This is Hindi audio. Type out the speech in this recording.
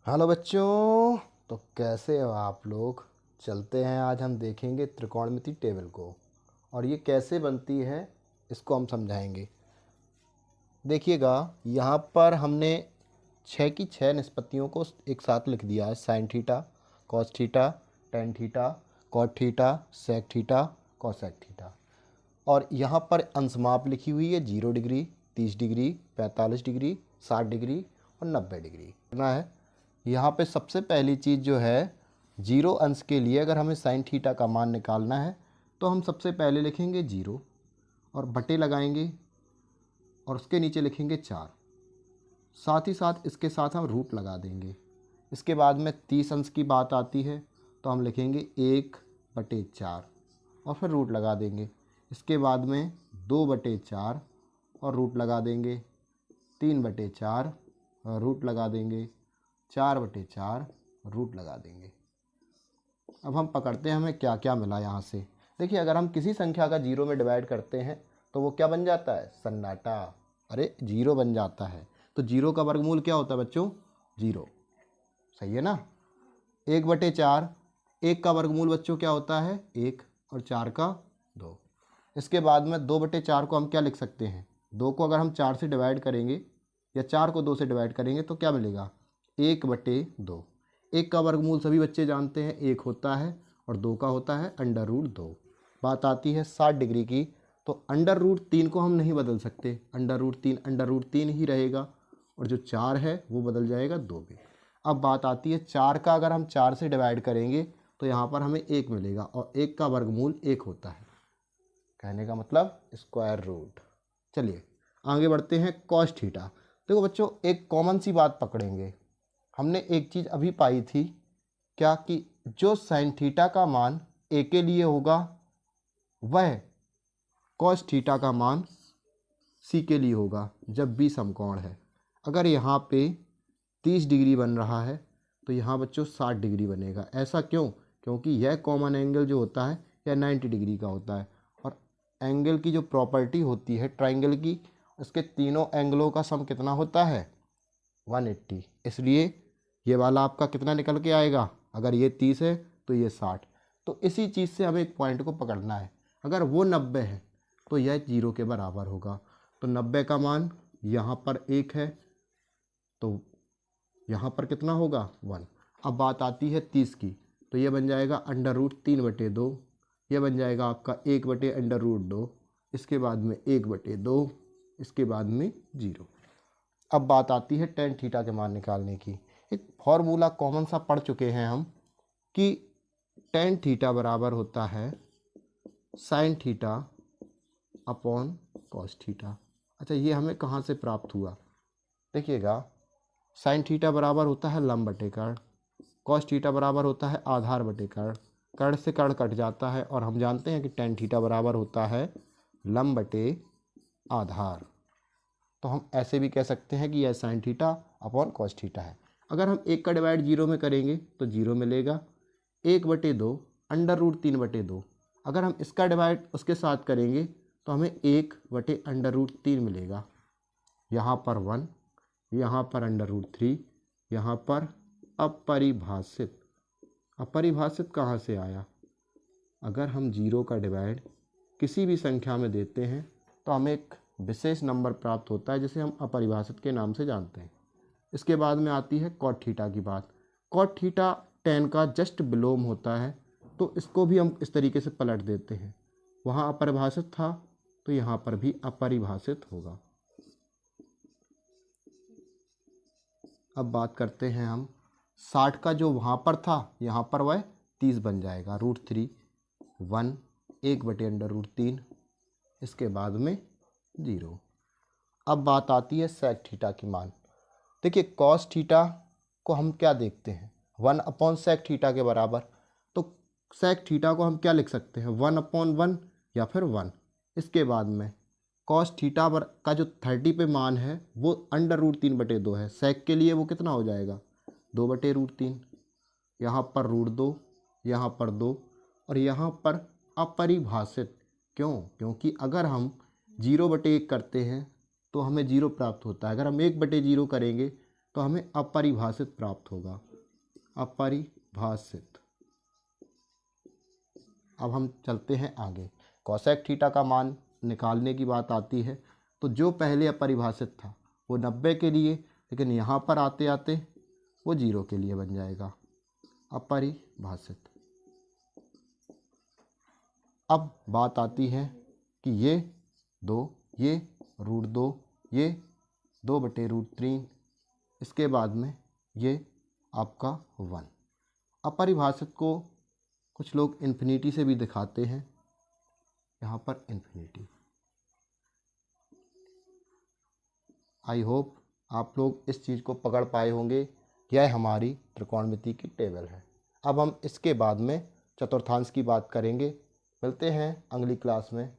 हेलो बच्चों। तो कैसे हो आप लोग। चलते हैं, आज हम देखेंगे त्रिकोणमिति टेबल को और ये कैसे बनती है इसको हम समझाएंगे। देखिएगा, यहाँ पर हमने छः की छः निष्पत्तियों को एक साथ लिख दिया है। Sine theta, cos theta, tan theta, cot theta, sec theta, cosec theta. और यहाँ पर अंशमाप लिखी हुई है 0 डिग्री, 30 डिग्री, 45 डिग्री, 60 डिग्री और 90 डिग्री करना है। यहाँ पे सबसे पहली चीज़ जो है, 0 अंश के लिए अगर हमें साइन थीटा का मान निकालना है तो हम सबसे पहले लिखेंगे 0 और बटे लगाएंगे और उसके नीचे लिखेंगे 4। साथ ही साथ इसके साथ हम रूट लगा देंगे। इसके बाद में 30 अंश की बात आती है तो हम लिखेंगे 1/4 और फिर रूट लगा देंगे। इसके बाद में 2/4 और रूट लगा देंगे, 3/4 और रूट लगा देंगे, 4/4 रूट लगा देंगे। अब हम पकड़ते हैं हमें क्या क्या मिला यहाँ से। देखिए, अगर हम किसी संख्या का 0 में डिवाइड करते हैं तो वो क्या बन जाता है, सन्नाटा। अरे 0 बन जाता है। तो 0 का वर्गमूल क्या होता है बच्चों, 0। सही है ना। 1/4, 1 का वर्गमूल बच्चों क्या होता है, 1 और 4 का 2। इसके बाद में 2/4 को हम क्या लिख सकते हैं, 2 को अगर हम 4 से डिवाइड करेंगे या 4 को 2 से डिवाइड करेंगे तो क्या मिलेगा, 1/2। 1 का वर्गमूल सभी बच्चे जानते हैं 1 होता है और 2 का होता है √2। बात आती है 60 डिग्री की, तो √3 को हम नहीं बदल सकते, √3 ही रहेगा और जो 4 है वो बदल जाएगा 2 पे। अब बात आती है 4 का अगर हम 4 से डिवाइड करेंगे तो यहाँ पर हमें 1 मिलेगा और 1 का वर्गमूल 1 होता है। कहने का मतलब स्क्वायर रूट। चलिए आगे बढ़ते हैं, कॉस थीटा। देखो बच्चों, एक कॉमन सी बात पकड़ेंगे। हमने एक चीज़ अभी पाई थी क्या, कि जो साइन थीटा का मान ए के लिए होगा वह कॉस थीटा का मान सी के लिए होगा जब भी समकोण है। अगर यहाँ पे 30 डिग्री बन रहा है तो यहाँ बच्चों 60 डिग्री बनेगा। ऐसा क्यों, क्योंकि यह कॉमन एंगल जो होता है यह 90 डिग्री का होता है और एंगल की जो प्रॉपर्टी होती है ट्राइंगल की, उसके तीनों एंगलों का सम कितना होता है, 180। इसलिए ये वाला आपका कितना निकल के आएगा, अगर ये 30 है तो ये 60। तो इसी चीज़ से हमें एक पॉइंट को पकड़ना है। अगर वो 90 है तो यह 0 के बराबर होगा। तो 90 का मान यहाँ पर 1 है तो यहाँ पर कितना होगा, 1। अब बात आती है 30 की, तो ये बन जाएगा √3/2। यह बन जाएगा आपका 1/√2। इसके बाद में 1/2, इसके बाद में 0। अब बात आती है टेन थीटा के मान निकालने की। एक फॉर्मूला कॉमन सा पढ़ चुके हैं हम कि टेन थीटा बराबर होता है sine theta upon cos theta. अच्छा, ये हमें कहाँ से प्राप्त हुआ, देखिएगा, साइन थीटा बराबर होता है लंब बटे कर्ण, कॉस थीटा बराबर होता है आधार बटे कर्ण, कर्ण से कर्ण कट जाता है और हम जानते हैं कि टेन थीटा बराबर होता है लंब बटे आधार। तो हम ऐसे भी कह सकते हैं कि यह sine theta upon cos theta है। अगर हम 1 का डिवाइड 0 में करेंगे तो 0 मिलेगा, 1/2 √3/2। अगर हम इसका डिवाइड उसके साथ करेंगे तो हमें 1/√3 मिलेगा। यहाँ पर 1, यहाँ पर √3, यहाँ पर अपरिभाषित। अपरिभाषित कहाँ से आया, अगर हम 0 का डिवाइड किसी भी संख्या में देते हैं तो हमें एक विशेष नंबर प्राप्त होता है जिसे हम अपरिभाषित के नाम से जानते हैं। इसके बाद में आती है कॉट थीटा की बात। कॉट थीटा टेन का जस्ट विलोम होता है, तो इसको भी हम इस तरीके से पलट देते हैं। वहाँ अपरिभाषित था तो यहाँ पर भी अपरिभाषित होगा। अब बात करते हैं हम 60 का, जो वहाँ पर था यहाँ पर वह 30 बन जाएगा, √3, 1, 1/√3, इसके बाद में 0। अब बात आती है सेक थीटा की मान। देखिए, कॉस थीटा को हम क्या देखते हैं, 1/सेक थीटा के बराबर। तो सेक थीटा को हम क्या लिख सकते हैं, 1/1 या फिर 1। इसके बाद में कॉस थीटा पर का जो 30 पे मान है वो √3/2 है। सेक के लिए वो कितना हो जाएगा, 2/√3। यहाँ पर √2, यहाँ पर 2 और यहाँ पर अपरिभाषित। क्यों, क्योंकि अगर हम 0/1 करते हैं तो हमें 0 प्राप्त होता है। अगर हम 1/0 करेंगे तो हमें अपरिभाषित प्राप्त होगा, अपरिभाषित। अब हम चलते हैं आगे। कोसेक थीटा का मान निकालने की बात आती है तो जो पहले अपरिभाषित था वो 90 के लिए, लेकिन यहाँ पर आते आते वो 0 के लिए बन जाएगा, अपरिभाषित। अब बात आती है कि ये 2, ये √2, ये 2/√3, इसके बाद में ये आपका 1। अपरिभाषित को कुछ लोग इन्फिनिटी से भी दिखाते हैं, यहाँ पर इन्फिनिटी। आई होप आप लोग इस चीज़ को पकड़ पाए होंगे। यह हमारी त्रिकोणमिति की टेबल है। अब हम इसके बाद में चतुर्थांश की बात करेंगे। मिलते हैं अगली क्लास में।